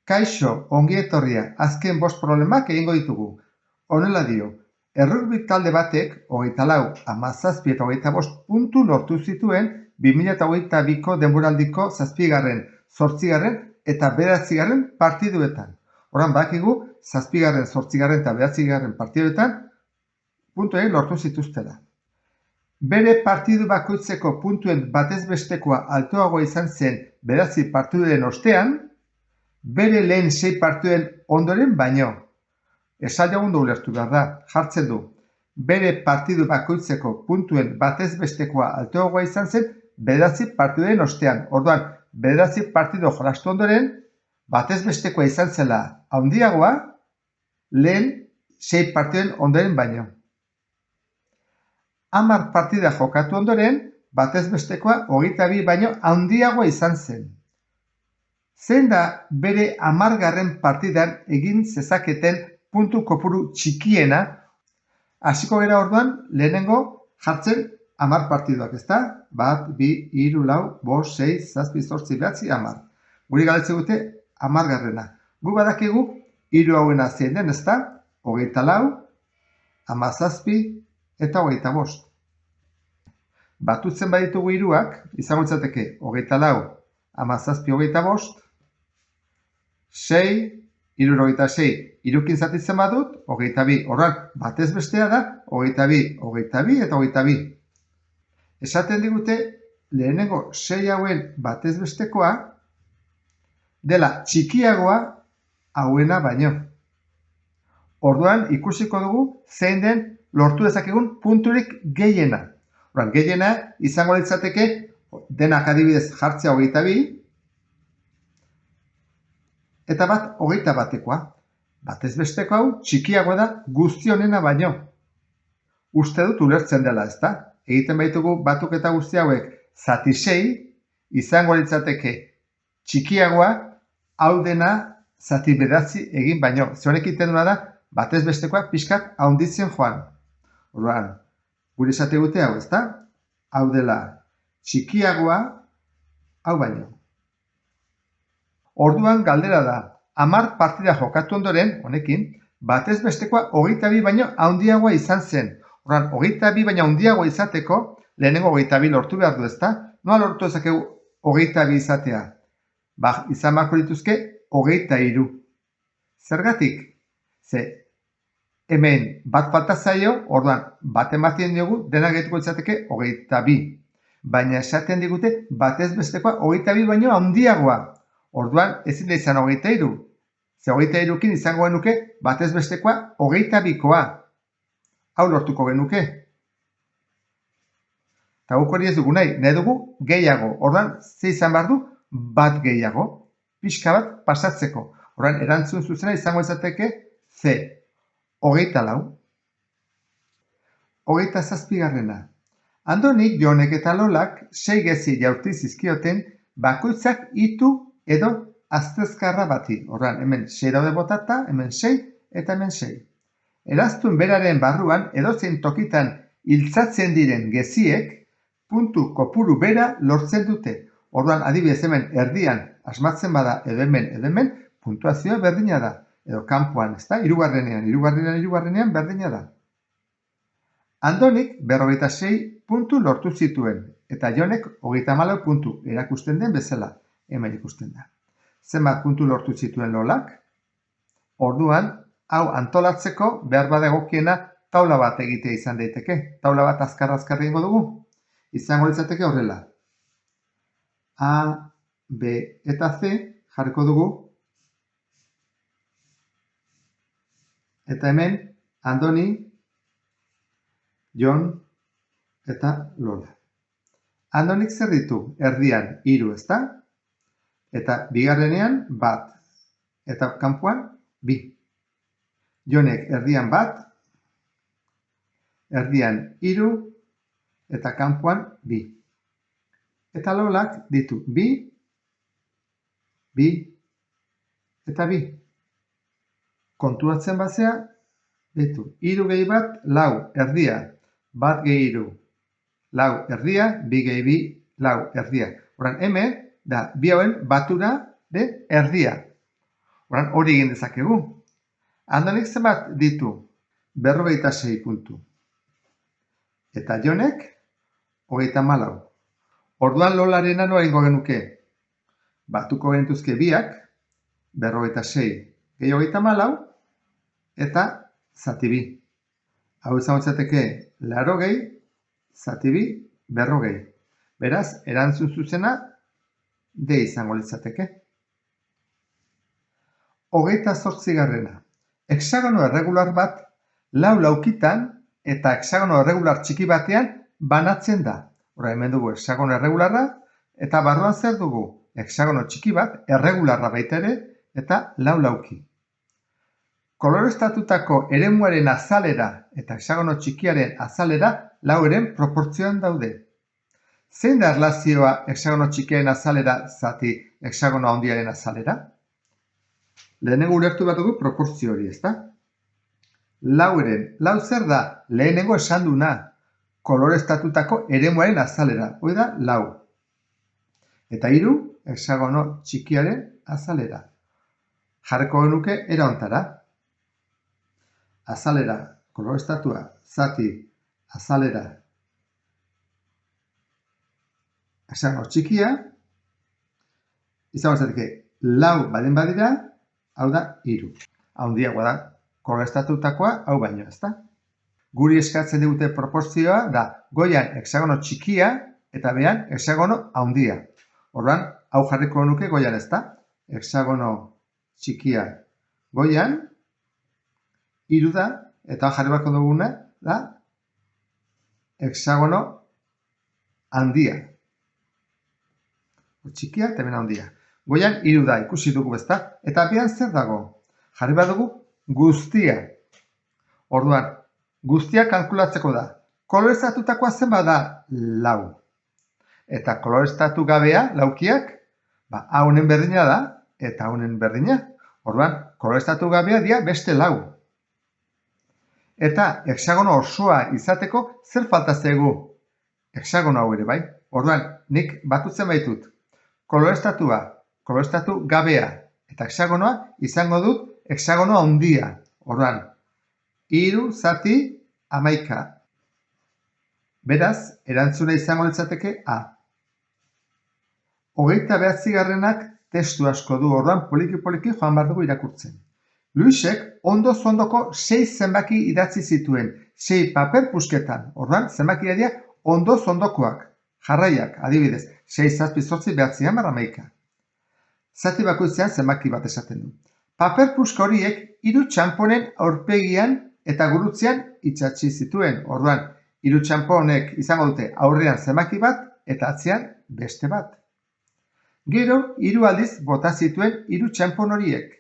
Kaixo, ongi etorria, azken 5 problemak egingo ditugu. Honela dio, errugbi talde batek 24, 17 eta 25 puntu lortu zituen 2022ko denboraldiko 7., 8. eta 9. partiduetan. Horan badakigu, 7., 8. eta 9. partiduetan puntuei lortu zituztela. Bere partidu bakoitzeko puntuen batez bestekoa altuagoa izan zen 9 partiduen ostean, bere lehen 6 partiduen ondoren baino. Esaldi ondo ulertu behar da, jartzen du. Bere partidu bakoitzeko puntuen batez bestekoa altuagoa izan zen 9 partiduen ostean. Orduan, 9 partidu jolastu ondoren, batez bestekoa izan zela handiagoa, lehen 6 partiduen ondoren baino. 10 partida jokatu ondoren, batez bestekoa 22 baino handiagoa izan zen. Zein da bere 10. partidan egin zezaketen puntu kopuru txikiena? Hasiko gara orduan, lehenengo jartzen 10 partiduak, ezta? 1, 2, 3, 4, 5, 6, 7, 8, 9, 10. Guri galdetzen dute 10. Gu badakigu 3 hauena zein den, ezta? 24, 17 eta 25. Batutzen baditugu 3ak, izango litzateke 24, 17, 25, 6, 76, 3 zatitzen badut, 22. Horran, batez bestea da, 22, 22 eta 22. Esaten digute, lehenengo 6 hauen batez bestekoa, dela txikiagoa hauena baino. Orduan, ikusiko dugu, zein den lortu dezakegun punturik gehiena. Horran, gehiena izango litzateke, denak adibidez jartzea 22, eta bat 21koa. Batez besteko hau txikiagoa da guztionena baino. Uste dut ulertzen dela, ezta? Egiten baitugu batuketa guzti hauek zati 6 izango litzateke txikiagoa hau dena zati 9 egin baino. Ze honek egiten duena da batez bestekoa pixkat handitzen joan. Orduan, gure esate gute hau, ezta? Hau dela txikiagoa hau baino. Orduan galdera da, 10 partida jokatu ondoren, honekin, batez bestekoa 22 baino handiagoa izan zen. Orduan, 22 baino handiagoa izateko, lehenengo 22 lortu behar du, ezta? Noa lortu ezakegu 22 izatea? Izan beharko lituzke 23. Zergatik? Ze, hemen bat falta zaio, orduan, bat ematen diogu, dena gehituko izateke 22. Baina esaten digute, batez bestekoa 22 baino handiagoa. Orduan, ezin da izan 23. Ze 23kin izango genuke, batez bestekoa 22koa. Hau lortuko genuke. Eta guk hori ez dugu nahi dugu gehiago. Orduan, ze izan behar du? Bat gehiago. Pixka bat pasatzeko. Orduan, erantzun zuzena izango izateke C. 24. 27. Andonik, Jonek eta Lolak 6 gezi jaurti zizkioten bakoitzak itu edo aztezkarra bati. Horran, hemen 6 daude botata, hemen 6 eta hemen 6. Eraztun beraren barruan edozein tokitan iltzatzen diren geziek puntu kopuru bera lortzen dute. Orduan, adibidez hemen erdian asmatzen bada edo hemen puntuazioa berdina da. Edo kanpoan, ezta? Hirugarrenean berdina da. Andonik 56 puntu lortu zituen, eta Jonek 34 puntu erakusten den bezala. Hemen ikusten da. Zenbat puntu lortu zituen Lolak? Orduan, hau antolatzeko behar bada egokiena taula bat egitea izan daiteke. Taula bat azkar egingo dugu. Izango litzateke horrela. A, B eta C jarriko dugu. Eta hemen Andoni, Jon eta Lola. Andonik zer ditu? Erdian 3, ezta? Eta bigarrenean 1. Eta kanpoan 2. Jonek erdian 1, erdian 3, eta kanpoan 2. Eta Lolak ditu 2, 2, eta 2. Konturatzen bazea, ditu 3 gehi 1, 4, erdia. 1 gehi 3, 4 erdia, 2 gehi 2, 4 erdia. Horan, hemen, da, bi hauen batura den erdia. Orduan, hori egin dezakegu. Andonik zenbat ditu? 46 puntu. Eta Jonek, 34. Orduan Lolarena nola egingo genuke? Batuko genituzke biak, 46 gehi 34, eta zati bi. Hau izango litzateke 80 zati bi 40. Beraz, erantzun zuzena D izango litzateke. 28. Hexagono erregular bat lau laukitan eta hexagono erregular txiki batean banatzen da. Hora, hemen dugu hexagono erregularra eta barruan zer dugu? Hexagono txiki bat, erregularra baita ere, eta lau lauki. Kolorestatutako eremuaren azalera eta hexagono txikiaren azalera lauren proportzioan daude. Zein da erlazioa hexagono txikiaren azalera zati hexagono handiaren azalera? Lehenengo ulertu bat dugu proportzio hori, ezta? Lau zer da? Lehenengo esan duna, kolorestatutako eremuaren azalera, hori da lau. Eta 3, hexagono txikiaren azalera. Jarriko genuke era hontara. Azalera, kolorestatua, zati, azalera, hexagono txikia, izango zateke, lau baldin badira, hau da 3. Handiagoa da, kolorestatutakoa hau baino, ezta? Guri eskatzen digute proportzioa da goian hexagono txikia eta behan hexagono handia. Orduan, hau jarriko nuke goian, ezta? Hexagono txikia goian, 3 da, eta jarri beharko duguna da hexagono handia. Txikia eta hemen handia. Goian 3 da, ikusi dugu, ezta? Eta behan zer dago? Jarri behar dugu guztia. Orduan, guztia kalkulatzeko da. Kolorestatutakoa zenbat da? 4. Eta kolorestatu gabea, laukiak, haunen berdina da, eta haunen berdina. Orduan, kolorestatu gabea dira beste 4. Eta hexagono osoa izateko zer falta zaigu? Hexagono hau ere, bai? Orduan, nik batutzen baitut. Kolorestatua, kolorestatu gabea, eta hexagonoa izango dut hexagono handia. Orduan, 3 zati 11. Beraz, erantzuna izango litzateke A. 29. testu asko du, orduan poliki-poliki joan behar dugu irakurtzen. Luisek ondo-ondoko 6 zenbaki idatzi zituen, 6 paper pusketan. Orduan, zenbakia dira ondo-ondokoak. Jarraiak, adibidez, 6, 7, 8, 9, 10, 11. Zati bakoitzean zenbaki bat esaten du. Paper puska horiek 3 txanponen aurpegian eta gurutzean itsatsi zituen. Orduan, 3 txanponek izango dute aurrean zenbaki bat eta atzean beste bat. Gero, 3 aldiz bota zituen 3 txanpon horiek.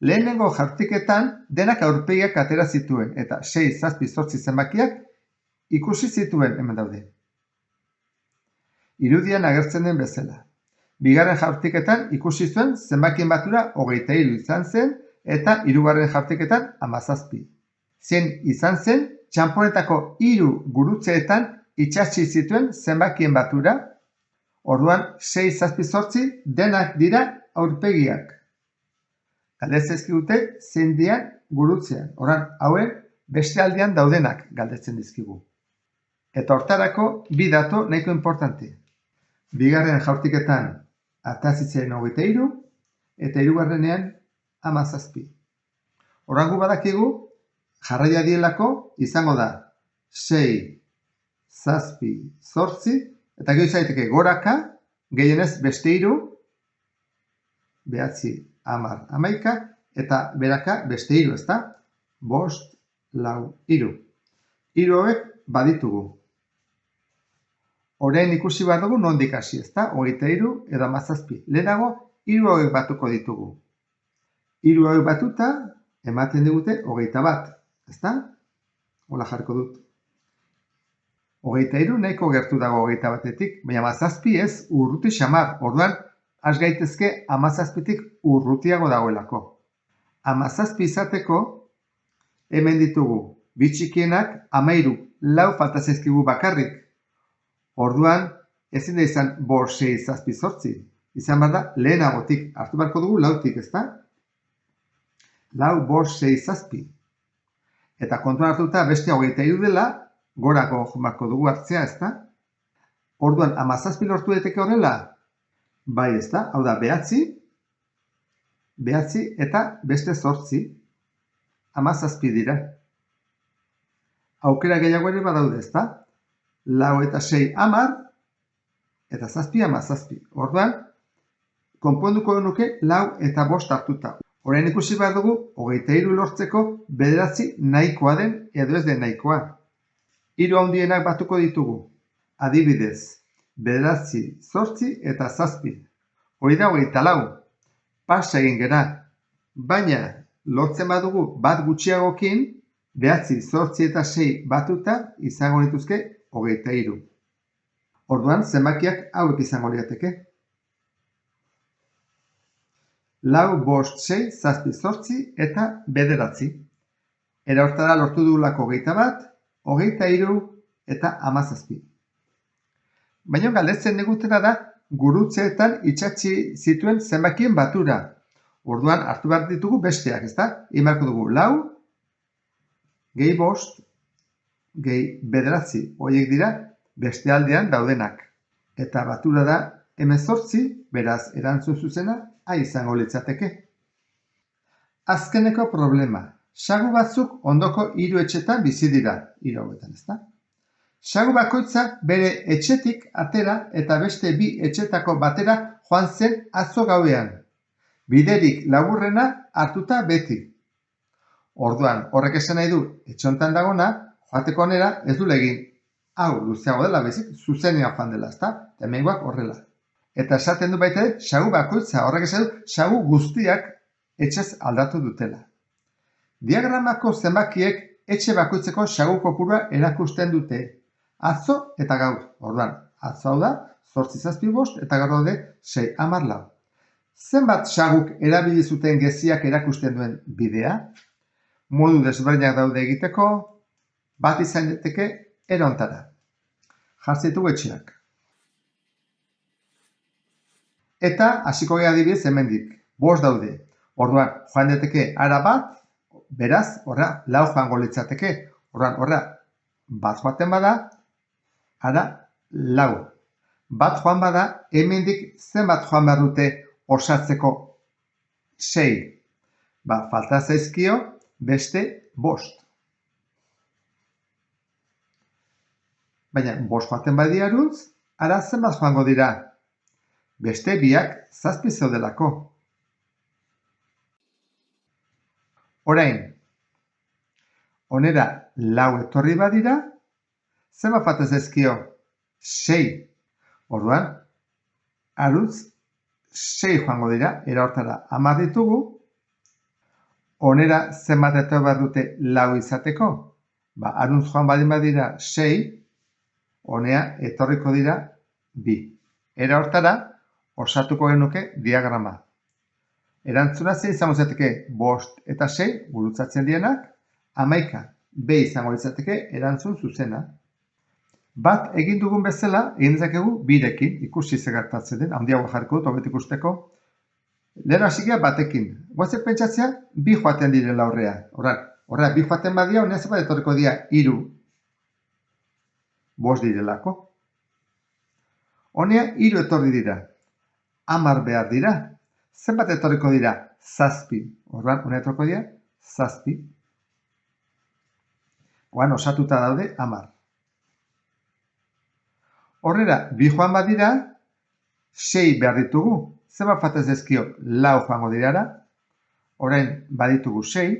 Lehenengo jaurtiketan denak aurpegiak atera zituen eta 6, 7, 8 zenbakiak ikusi zituen hemen daude. Irudian agertzen den bezala. Bigarren jaurtiketan ikusi zuen zenbakien batura 23 izan zen eta 3. jaurtiketan 17. Zein izan zen txanponetako 3 gurutzeetan itsatsi zituen zenbakien batura. Orduan 6, 7, 8 denak dira aurpegiak. Galdetzen dizkigute zein dian gurutzean. Orduan, hauen beste aldean daudenak galdetzen dizkigu. Eta hortarako bi datu nahiko importante. Bigarren jaurtiketan atazitzen 23 eta 3. 17. Orduan gu badakigu jarraia dielako izango da 6, 7, 8 eta gero zaiteke goraka gehienez beste 3, 9, 10, 11 eta beraka beste 3, ezta? 5, 4, 3. 3 hauek baditugu. Orain ikusi behar dugu nondik hasi, ezta? 23 edo 17. Lehenago 3 hauek batuko ditugu. 3 hauek batuta ematen digute 21, ezta? Hola jarriko dut. 23 nahiko gertu dago 21-etik, baina 17 ez urruti xamar. Orduan, has gaitezke 17-tik urrutiago dagoelako. 17 izateko hemen ditugu bi txikienak 13, 4 falta zaizkigu bakarrik. Orduan, ezin da izan 5, 6, 7, 8. Izan behar da lehenagotik hartu beharko dugu 4-tik, ezta? 4, 5, 6, 7. Eta kontuan hartuta beste 23 dela, gorako marko dugu hartzea, ezta? Orduan, 17 lortu daiteke horrela? Bai, ezta? Hau da, 9, 9 eta beste 8, 17 dira. Aukera gehiago ere badaude, ezta? 4 eta 6, 10, eta 7, 17. Orduan, konponduko nuke 4 eta 5 hartuta. Orain ikusi behar dugu, 23 lortzeko 9 nahikoa den edo ez den nahikoa. 3 handienak batuko ditugu. Adibidez, 9, 8 eta 7. Hori da 24. Pasa egin gera. Baina, lortzen badugu bat gutxiagokin, 9, 8 eta 6 batuta izango dituzke 23. Orduan, zenbakiak hauek izango lirateke. 4, 5, 6, 7, 8 eta 9. Era hortara lortu dugulako 21, 23 eta 17. Baina galdetzen digutena da, gurutzeetan itsatsi zituen zenbakien batura. Orduan, hartu behar ditugu besteak, ezta? Imarko dugu 4, gehi 5, gehi 9, horiek dira beste aldean daudenak. Eta batura da 18, beraz, erantzun zuzena, izango litzateke. Azkeneko problema. Sagu batzuk ondoko 3 etxetan bizi dira, 3 hauetan, ezta? Sagu bakoitza bere etxetik atera eta beste 2 etxetako batera joan zen atzo gauean. Biderik laburrena hartuta beti. Orduan, horrek esan nahi du, etxe hontan dagona, joateko onera ez du egin. Hau, luzeago dela, bezik, zuzenean joan dela, ezta? Hemengoak horrela. Eta esaten du baita ere, sagu bakoitza, horrek esan du, sagu guztiak etxez aldatu dutela. Diagramako zenbakiek etxe bakoitzeko sagu kopurua erakusten dute. Atzo eta gaur. Orduan, atzo hau da, 8, 7, 5 eta gaur daude 6, 10, 4. Zenbat saguk erabili zuten geziak erakusten duen bidea? Modu desberdinak daude egiteko, bat izan daiteke erontara. Jartzitugu etxeak. Eta hasiko gara adibidez hemendik. 5 daude. Orduan, joan daiteke ara bat, beraz, horra, 4 joango litzateke. Orduan, horra, bat joaten bada, ara, 4. Bat joan bada, hemendik zenbat joan behar dute osatzeko 6. Falta zaizkio beste 5. Baina, 5 joaten badiaruz, ara zenbat joango dira? Beste 2 7 zeudelako. Orain, onera 4 etorri badira, zenbat falta zaizkio? 6. Orduan, aruz 6 joango dira, era hortara 10 ditugu, onera zenbat etorri behar dute 4 izateko? Aruz joan badin badira 6, honea etorriko dira 2. Era hortara, osatuko genuke diagrama. Erantzuna zein izango izateke 5 eta 6 gurutzatzen dienak, 11 B izango izateke erantzun zuzena. Bat egin dugun bezala, egin dezakegu 2rekin, ikusi ze gertatzen den, handiago jarriko dut, hobet ikusteko. Lehen hasikia batekin. Guazen pentsatzea, 2 joaten direla horrea. Horra, 2 joaten badia, honea zenbat etorriko dira 3. 5 direlako. Honea 3 etorri dira. 10 behar dira. Zenbat etorriko dira? 7. Orduan, honea etorriko dira 7. Oan, osatuta daude 10. Horrela, 2 joan badira, 6 behar ditugu. Zenbat falta zaizkio 4 joango dirara. Orain, baditugu 6.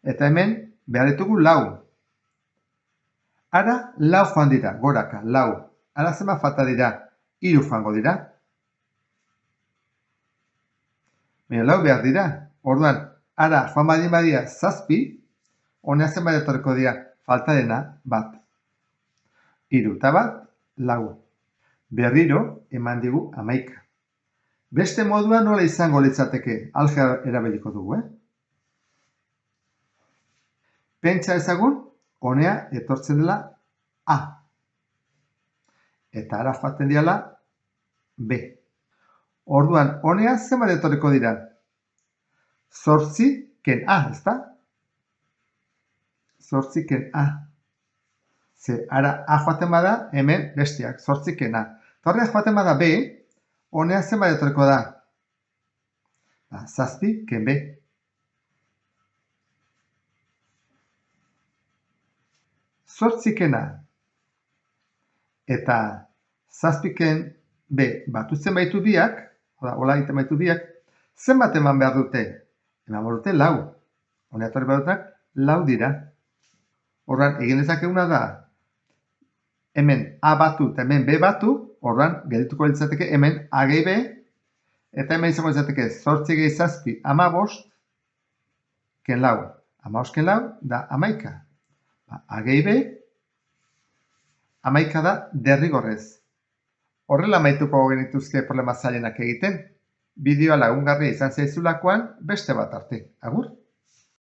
Eta hemen, behar ditugu 4. Ara, 4 joan dira, goraka, 4. Ara zenbat falta dira, 3 joango dira. Baina 4 behar dira. Orduan, ara, joan badin badira 7, honea zenbat etorriko dira, falta dena, 1. 3 eta 1, 4. Berriro, eman digu 11. Beste modua nola izango litzateke, algebra erabiliko dugu, Pentsa ezagun, honea etortzen dela A. Eta ara joaten diala B. Orduan, honea zenbat etorriko dira? zortzi ken A, ezta? Zortzi ken A. Ze, ara A joaten bada, hemen besteak, zortzi ken A. Eta horrela joaten bada B, honea zenbat etorriko da? Zazpi ken B. Zortzi ken A. Eta zazpi ken B batutzen baitu biak, hola egiten baitu biak, zenbat eman behar dute? Eman behar dute lau. Honea etorri badutak, lau dira. Horran, egin dezakeguna da, hemen A batu eta hemen B batu, horran, geldituko litzateke hemen A gehi B, eta hemen izango litzateke zortzi gehi zazpi, 15, ken lau. 15 ken lau, da 11. A gehi B, 11 da derrigorrez. Horrela amaituko genituzke problema zailenak egiten. Bideoa lagungarria izan zaizulakoan beste bat arte. Agur!